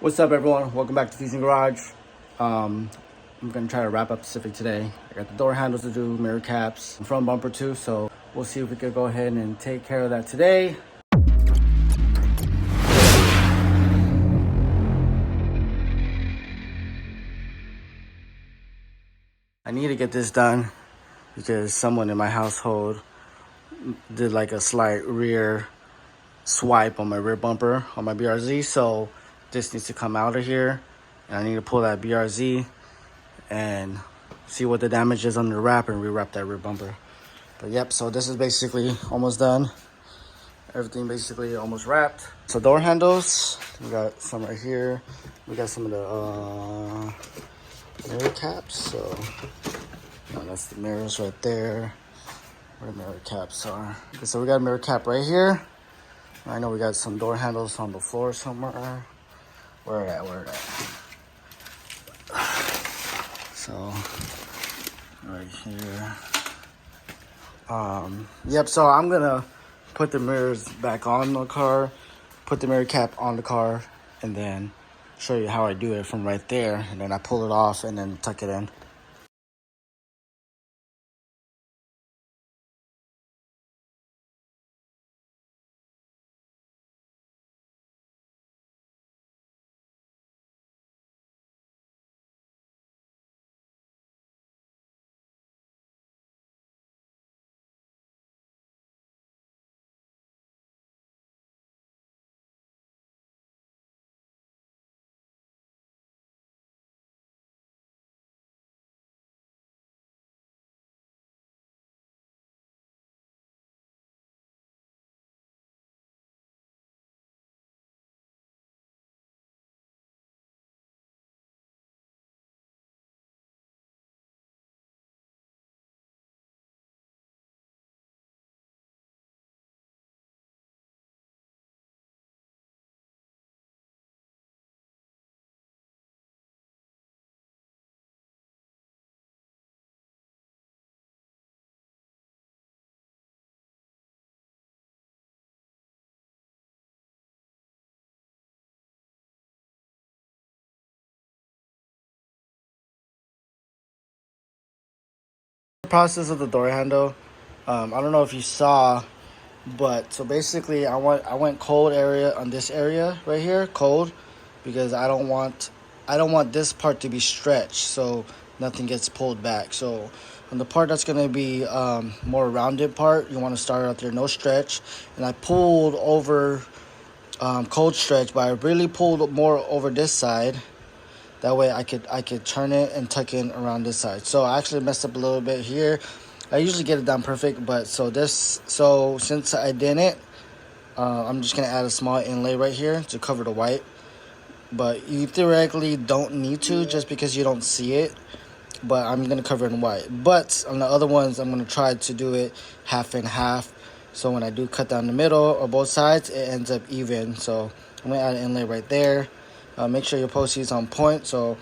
What's up, everyone? Welcome back to Teasing Garage. I'm gonna try to wrap up the Civic today. I got the door handles to do, mirror caps, front bumper too, so we'll see if we could go ahead and take care of that today. I need to get this done because someone in my household did like a slight rear swipe on my rear bumper on my BRZ, so this needs to come out of here, and I need to pull that BRZ and see what the damage is under the wrap and rewrap that rear bumper. But yep, so this is basically almost done. Everything basically almost wrapped. So door handles, we got some right here. We got some of the mirror caps. So that's the mirrors right there. Where the mirror caps are. Okay, so we got a mirror cap right here. I know we got some door handles on the floor somewhere. Where are they? So right here. Yep, so I'm gonna put the mirrors back on the car, put the mirror cap on the car, and then show you how I do it from right there. And then I pull it off and then tuck it in. The process of the door handle, I don't know if you saw, but so basically I went cold area on this area right here, cold, because I don't want this part to be stretched so nothing gets pulled back. So on the part that's gonna be more rounded part, you want to start out there no stretch, and I pulled over cold stretch, but I really pulled more over this side. That way I could turn it and tuck in around this side. So I actually messed up a little bit here. I usually get it done perfect, but so since I didn't, I'm just gonna add a small inlay right here to cover the white. But you theoretically don't need to, just because you don't see it. But I'm gonna cover it in white. But on the other ones, I'm gonna try to do it half and half. So when I do cut down the middle or both sides, it ends up even. So I'm gonna add an inlay right there. Make sure your post is on point. So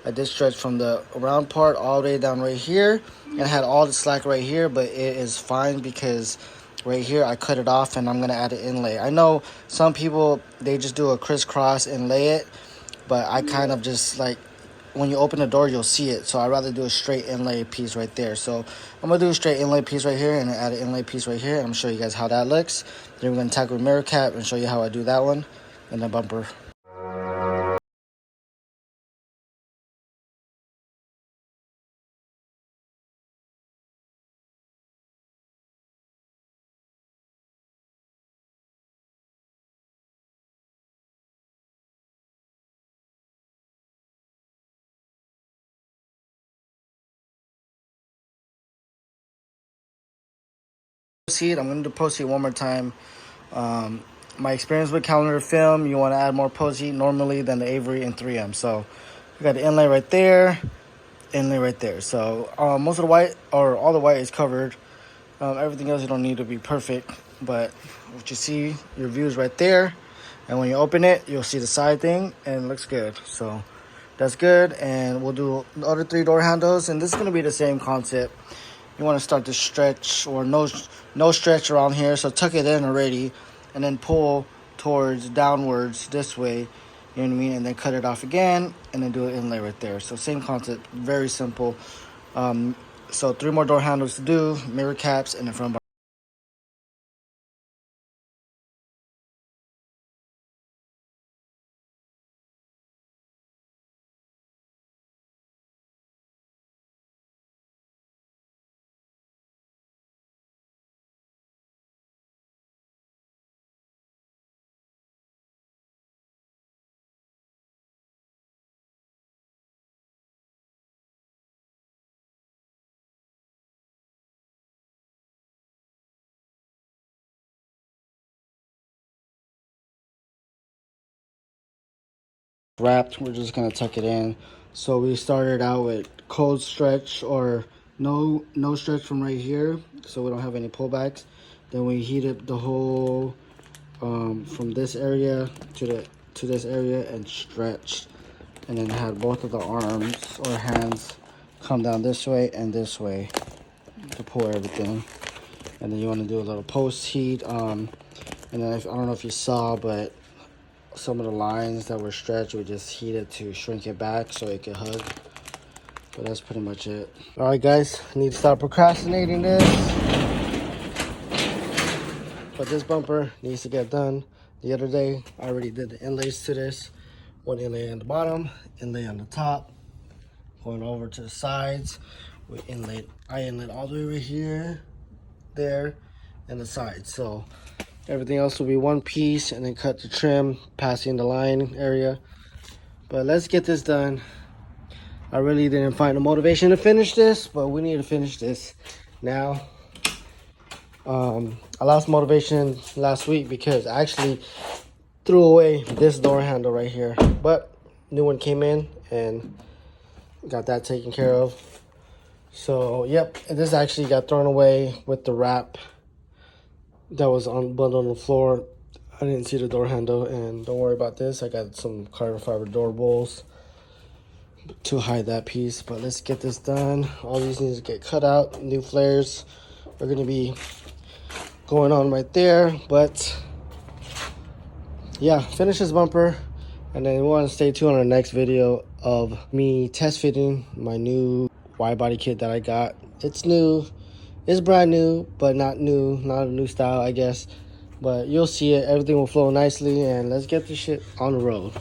I did stretch from the round part all the way down right here, and I had all the slack right here, but it is fine because right here I cut it off and I'm gonna add an inlay. I know some people, they just do a crisscross and lay it, but I kind of just like, when you open the door you'll see it, so I'd rather do a straight inlay piece right there. So I'm gonna do a straight inlay piece right here and add an inlay piece right here, and I'm gonna show you guys how that looks. Then we're gonna tackle the mirror cap and show you how I do that one, and the bumper. I'm going to post it one more time. My experience with calendar film, you want to add more post normally than the Avery and 3M. So we got the inlay right there, inlay right there. So most of the white, or all the white, is covered. Everything else you don't need to be perfect, but what you see, your view is right there, and when you open it, you'll see the side thing, and it looks good. So that's good, and we'll do the other 3 door handles, and this is going to be the same concept. You want to start to stretch, or no stretch around here, so tuck it in already, and then pull towards downwards this way, You know what I mean? And then cut it off again, and then do an inlay right there. So same concept, very simple. So 3 more door handles to do, mirror caps, and then front bar. Wrapped, we're just gonna tuck it in. So we started out with cold stretch, or no stretch from right here, so we don't have any pullbacks. Then we heated the whole from this area to this area and stretched, and then had both of the arms or hands come down this way and this way to pull everything. And then you want to do a little post heat, and then I don't know if you saw, but some of the lines that were stretched, we just heated to shrink it back so it could hug. But that's pretty much it. All right, guys, I need to stop procrastinating this. But this bumper needs to get done. The other day, I already did the inlays to this. One inlay on the bottom, inlay on the top. Going over to the sides, I inlaid all the way right here, there, and the sides. So everything else will be one piece, and then cut the trim, passing the line area. But let's get this done. I really didn't find the motivation to finish this, but we need to finish this now. I lost motivation last week because I actually threw away this door handle right here, but new one came in and got that taken care of. So yep, and this actually got thrown away with the wrap that was bundled on the floor. I didn't see the door handle, and don't worry about this. I got some carbon fiber door bowls to hide that piece. But let's get this done. All these need to get cut out. New flares are going to be going on right there. But yeah, finish this bumper, and then we want to stay tuned on the next video of me test fitting my new Widebody kit that I got. It's new. It's brand new, but not new. Not a new style, I guess. But you'll see it. Everything will flow nicely, and let's get this shit on the road.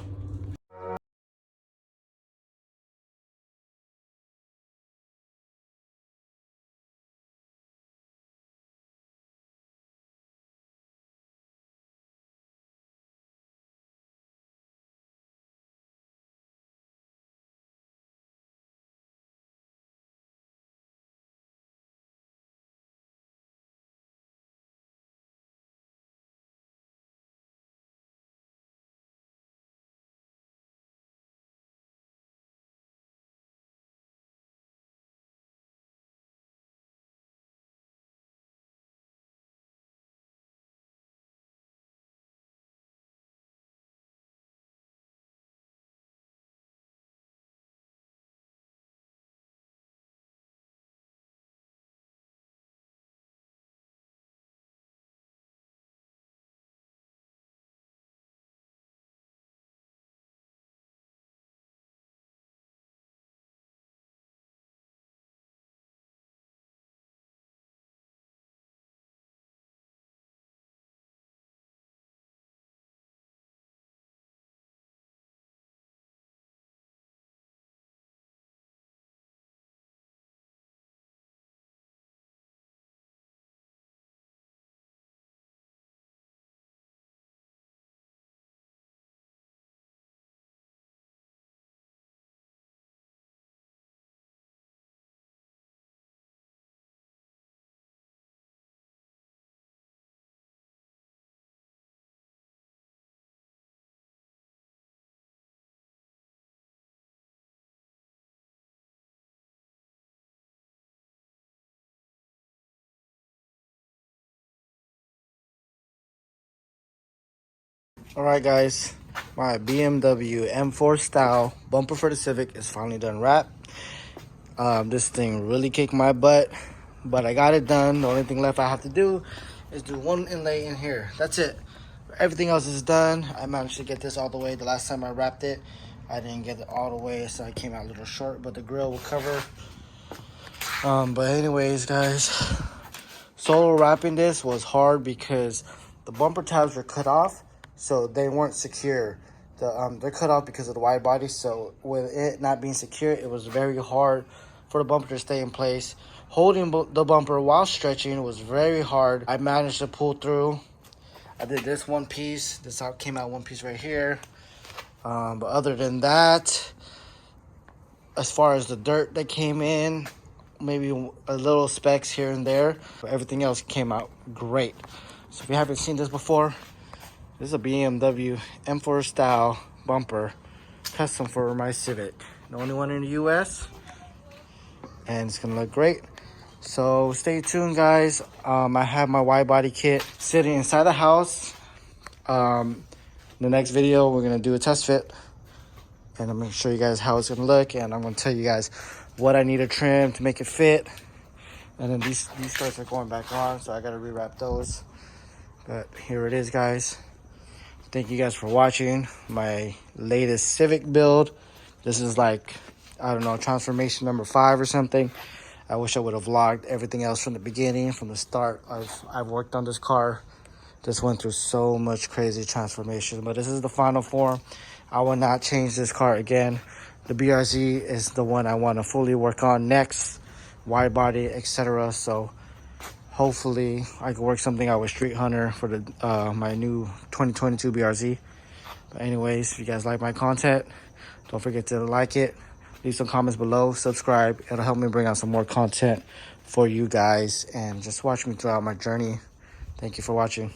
All right, guys, my BMW M4 style bumper for the Civic is finally done wrapped. This thing really kicked my butt, but I got it done. The only thing left I have to do is do one inlay in here. That's it. everything else is done. I managed to get this all the way. The last time I wrapped it, I didn't get it all the way, so I came out a little short, but the grill will cover. But anyways, guys, solo wrapping this was hard because the bumper tabs were cut off, so they weren't secure. They're cut off because of the wide body, so with it not being secure, it was very hard for the bumper to stay in place. Holding the bumper while stretching was very hard. I managed to pull through. I did this one piece. This came out one piece right here. But other than that, as far as the dirt that came in, maybe a little specks here and there, but everything else came out great. So if you haven't seen this before, this is a BMW M4 style bumper, custom for my Civic. The only one in the US, and it's gonna look great. So stay tuned, guys. I have my Widebody kit sitting inside the house. The next video, we're gonna do a test fit, and I'm gonna show you guys how it's gonna look, and I'm gonna tell you guys what I need to trim to make it fit. And then these struts are going back on, so I gotta rewrap those. But here it is, guys. Thank you guys for watching my latest Civic build. This is like, I don't know, transformation number 5 or something. I wish I would have vlogged everything else from the beginning, from the start. I've worked on this car. Just went through so much crazy transformation, but this is the final form. I will not change this car again. The BRZ is the one I want to fully work on next, wide body, etc. So hopefully I can work something out with Street Hunter for the my new 2022 BRZ. But anyways, if you guys like my content, don't forget to like it, leave some comments below, subscribe. It'll help me bring out some more content for you guys, and just watch me throughout my journey. Thank you for watching.